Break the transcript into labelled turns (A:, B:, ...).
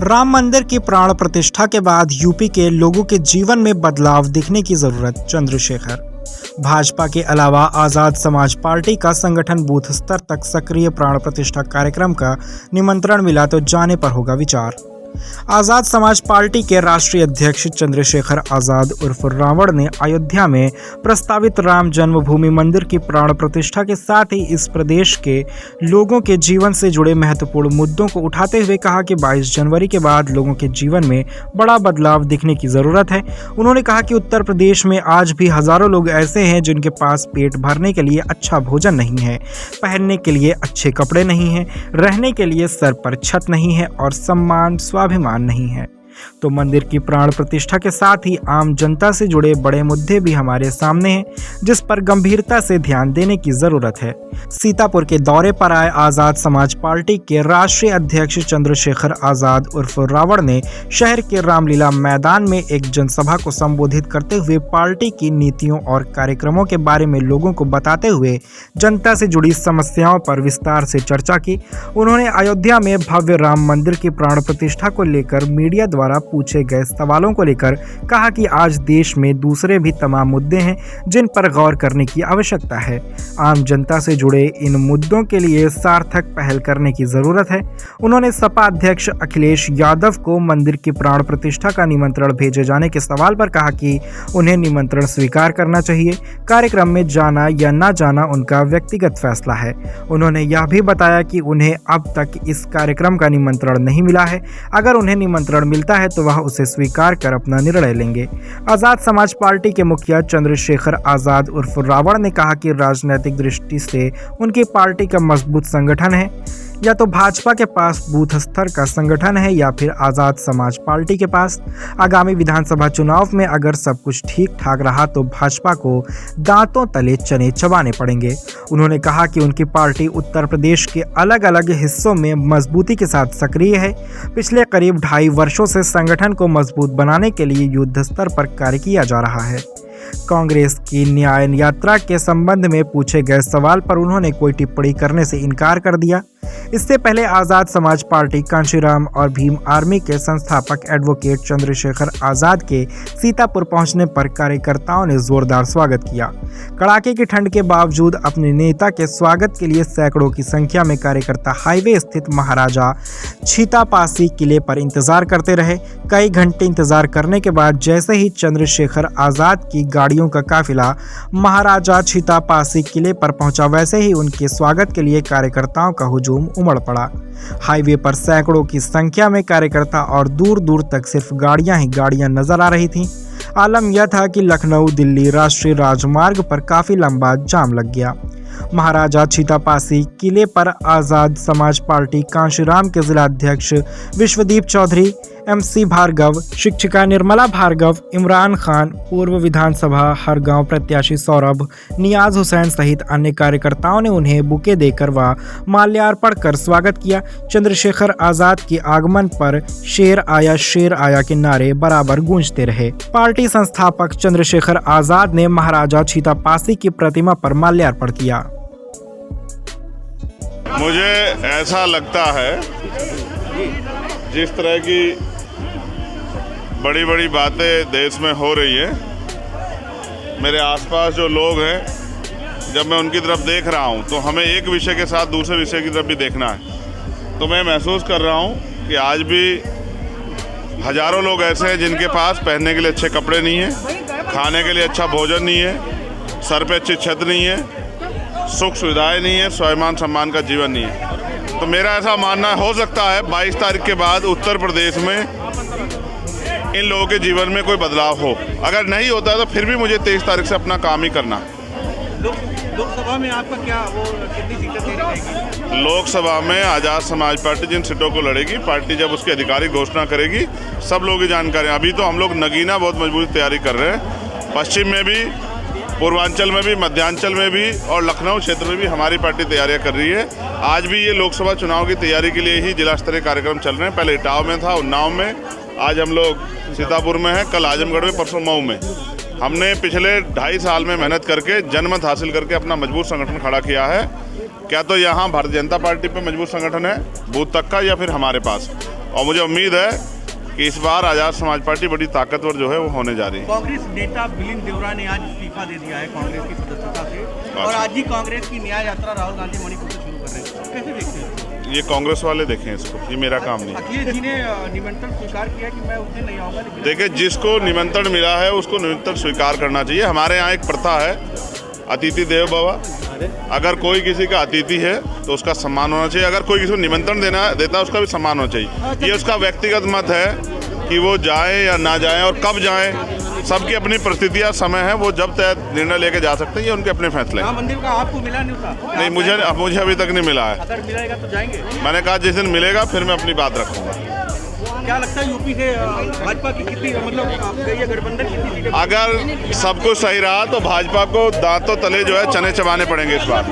A: राम मंदिर की प्राण प्रतिष्ठा के बाद यूपी के लोगों के जीवन में बदलाव दिखने की जरूरत, चंद्रशेखर। भाजपा के अलावा आजाद समाज पार्टी का संगठन बूथ स्तर तक सक्रिय प्राण प्रतिष्ठा कार्यक्रम का निमंत्रण मिला तो जाने पर होगा विचार। आजाद समाज पार्टी के राष्ट्रीय अध्यक्ष चंद्रशेखर आजाद उर्फ रावण ने अयोध्या में प्रस्तावित राम जन्मभूमि मंदिर की प्राण प्रतिष्ठा के साथ ही इस प्रदेश के लोगों के जीवन से जुड़े महत्वपूर्ण मुद्दों को उठाते हुए कहा कि 22 जनवरी के बाद लोगों के जीवन में बड़ा बदलाव दिखने की जरूरत है। उन्होंने कहा कि उत्तर प्रदेश में आज भी हजारों लोग ऐसे हैं जिनके पास पेट भरने के लिए अच्छा भोजन नहीं है, पहनने के लिए अच्छे कपड़े नहीं हैं, रहने के लिए सर पर छत नहीं है और सम्मान स्वाभिमान नहीं है। तो मंदिर की प्राण प्रतिष्ठा के साथ ही आम जनता से जुड़े बड़े मुद्दे भी हमारे सामने हैं, जिस पर गंभीरता से ध्यान देने की जरूरत है। सीतापुर के दौरे पर आए आजाद समाज पार्टी के राष्ट्रीय अध्यक्ष चंद्रशेखर आजाद उर्फ रावण ने शहर के रामलीला मैदान में एक जनसभा को संबोधित करते हुए पार्टी की नीतियों और कार्यक्रमों के बारे में लोगों को बताते हुए जनता से जुड़ी समस्याओं पर विस्तार से चर्चा की। उन्होंने अयोध्या में भव्य राम मंदिर की प्राण प्रतिष्ठा को लेकर मीडिया द्वारा पूछे गए सवालों को लेकर कहा कि आज देश में दूसरे भी तमाम मुद्दे हैं जिन पर गौर करने की आवश्यकता है। आम जनता से जुड़े इन मुद्दों के लिए सार्थक पहल करने की जरूरत है। उन्होंने सपा अध्यक्ष अखिलेश यादव को मंदिर की प्राण प्रतिष्ठा का निमंत्रण भेजे जाने के सवाल पर कहा कि उन्हें निमंत्रण स्वीकार करना चाहिए। कार्यक्रम में जाना या न जाना उनका व्यक्तिगत फैसला है। उन्होंने यह भी बताया कि उन्हें अब तक इस कार्यक्रम का निमंत्रण नहीं मिला है। अगर उन्हें निमंत्रण मिलता है तो वह उसे स्वीकार कर अपना निर्णय लेंगे। आजाद समाज पार्टी के मुखिया चंद्रशेखर आजाद उर्फ रावण ने कहा कि राजनीतिक दृष्टि से उनकी पार्टी का मजबूत संगठन है, या तो भाजपा के पास बूथ स्तर का संगठन है या फिर आजाद समाज पार्टी के पास। आगामी विधानसभा चुनाव में अगर सब कुछ ठीक ठाक रहा तो भाजपा को दांतों तले चने चबाने पड़ेंगे। उन्होंने कहा कि उनकी पार्टी उत्तर प्रदेश के अलग अलग हिस्सों में मजबूती के साथ सक्रिय है। पिछले करीब 2.5 वर्षों से संगठन को मजबूत बनाने के लिए युद्ध स्तर पर कार्य किया जा रहा है। कांग्रेस की न्याय यात्रा के संबंध में पूछे गए सवाल पर उन्होंने कोई टिप्पणी करने से इनकार कर दिया। इससे पहले आजाद समाज पार्टी कांशीराम और भीम आर्मी के संस्थापक एडवोकेट चंद्रशेखर आजाद के सीतापुर पहुंचने पर कार्यकर्ताओं ने जोरदार स्वागत किया। कड़ाके की ठंड के बावजूद अपने नेता के स्वागत के लिए सैकड़ों की संख्या में कार्यकर्ता हाईवे स्थित महाराजा छीतापासी किले पर इंतजार करते रहे। कई घंटे इंतजार करने के बाद जैसे ही चंद्रशेखर आजाद की गाड़ियों का काफिला महाराजा छीतापासी किले पर पहुंचा, वैसे ही उनके स्वागत के लिए कार्यकर्ताओं का हुजूम उमड़ पड़ा। हाईवे पर सैकड़ों की संख्या में कार्यकर्ता और दूर दूर तक सिर्फ गाड़ियां ही गाड़ियां नजर आ रही थीं। आलम यह था कि लखनऊ दिल्ली राष्ट्रीय राजमार्ग पर काफी लंबा जाम लग गया। महाराजा छीतापासी किले पर आजाद समाज पार्टी कांशीराम के जिलाध्यक्ष विश्वदीप चौधरी, MC भार्गव, शिक्षिका निर्मला भार्गव, इमरान खान, पूर्व विधानसभा हरगांव प्रत्याशी सौरभ, नियाज हुसैन सहित अन्य कार्यकर्ताओं ने उन्हें बुके देकर व माल्यार्पण कर स्वागत किया। चंद्रशेखर आजाद के आगमन पर शेर आया के नारे बराबर गूंजते रहे। पार्टी संस्थापक चंद्रशेखर आजाद ने महाराजा छीतापासी की प्रतिमा पर माल्यार्पण किया।
B: मुझे ऐसा लगता है जिस तरह की बड़ी बड़ी बातें देश में हो रही है, मेरे आसपास जो लोग हैं, जब मैं उनकी तरफ देख रहा हूं तो हमें एक विषय के साथ दूसरे विषय की तरफ भी देखना है। तो मैं महसूस कर रहा हूं कि आज भी हजारों लोग ऐसे हैं जिनके पास पहनने के लिए अच्छे कपड़े नहीं है, खाने के लिए अच्छा भोजन नहीं है, सर पे अच्छी छत नहीं है, सुख सुविधाएं नहीं है, स्वाभिमान सम्मान का जीवन नहीं है। तो मेरा ऐसा मानना हो सकता है 22 तारीख के बाद उत्तर प्रदेश में इन लोगों के जीवन में कोई बदलाव हो। अगर नहीं होता है तो फिर भी मुझे 23 तारीख से अपना काम ही करना है।
C: लोकसभा में आपका क्या कितनी सीटें तय रहेगी?
B: लोकसभा में आजाद समाज पार्टी जिन सीटों को लड़ेगी, पार्टी जब उसकी आधिकारिक घोषणा करेगी सब लोगों की जानकारी। अभी तो हम लोग नगीना बहुत मजबूत तैयारी कर रहे हैं। पश्चिम में भी, पूर्वांचल में भी, मध्यांचल में भी और लखनऊ क्षेत्र में भी हमारी पार्टी तैयारियां कर रही है। आज भी ये लोकसभा चुनाव की तैयारी के लिए ही जिला स्तरीय कार्यक्रम चल रहे हैं। पहले इटावा में था, उन्नाव में, आज हम लोग सीतापुर में हैं, कल आजमगढ़ में, परसों मऊ में। हमने पिछले 2.5 साल में मेहनत करके जनमत हासिल करके अपना मजबूत संगठन खड़ा किया है। क्या तो यहाँ भारतीय जनता पार्टी पे मजबूत संगठन है बूथ तक का, या फिर हमारे पास। और मुझे उम्मीद है कि इस बार आज़ाद समाज पार्टी बड़ी ताकतवर जो है वो होने जा रही है।
C: कांग्रेस नेता मिलिंद देवरा ने आज इस्तीफा दे दिया है कांग्रेस की सदस्यता से और आज ही कांग्रेस की न्याय यात्रा राहुल गांधी मणिपुर से शुरू कर रहे हैं, कैसे देखते हैं?
B: ये कांग्रेस वाले देखें इसको, ये मेरा काम नहीं है।
C: अखिलेश जी ने निमंत्रण स्वीकार किया कि मैं उस दिन नहीं आऊँगा, लेकिन
B: देखिए, जिसको निमंत्रण मिला है उसको निमंत्रण स्वीकार करना चाहिए। हमारे यहाँ एक प्रथा है, अतिथि देव भव। अगर कोई किसी का अतिथि है तो उसका सम्मान होना चाहिए, अगर कोई किसी को निमंत्रण देता है उसका भी सम्मान होना चाहिए। ये उसका व्यक्तिगत मत है कि वो जाए या ना जाए और कब जाए, सबकी अपनी परिस्थितियाँ समय है, वो जब तय निर्णय लेके जा सकते हैं, ये उनके अपने फैसले हैं।
C: राम मंदिर का आपको मिला न्योता?
B: नहीं, मुझे अभी तक नहीं मिला है।
C: अगर मिलेगा तो जाएंगे?
B: मैंने कहा जिस दिन मिलेगा फिर मैं अपनी बात रखूँगा।
C: क्या लगता है यूपी से भाजपा की कितनी मतलब ये गठबंधन कितनी सीटें?
B: अगर सब कुछ सही रहा तो भाजपा को दांतों तले जो है चने चबाने पड़ेंगे इस बार।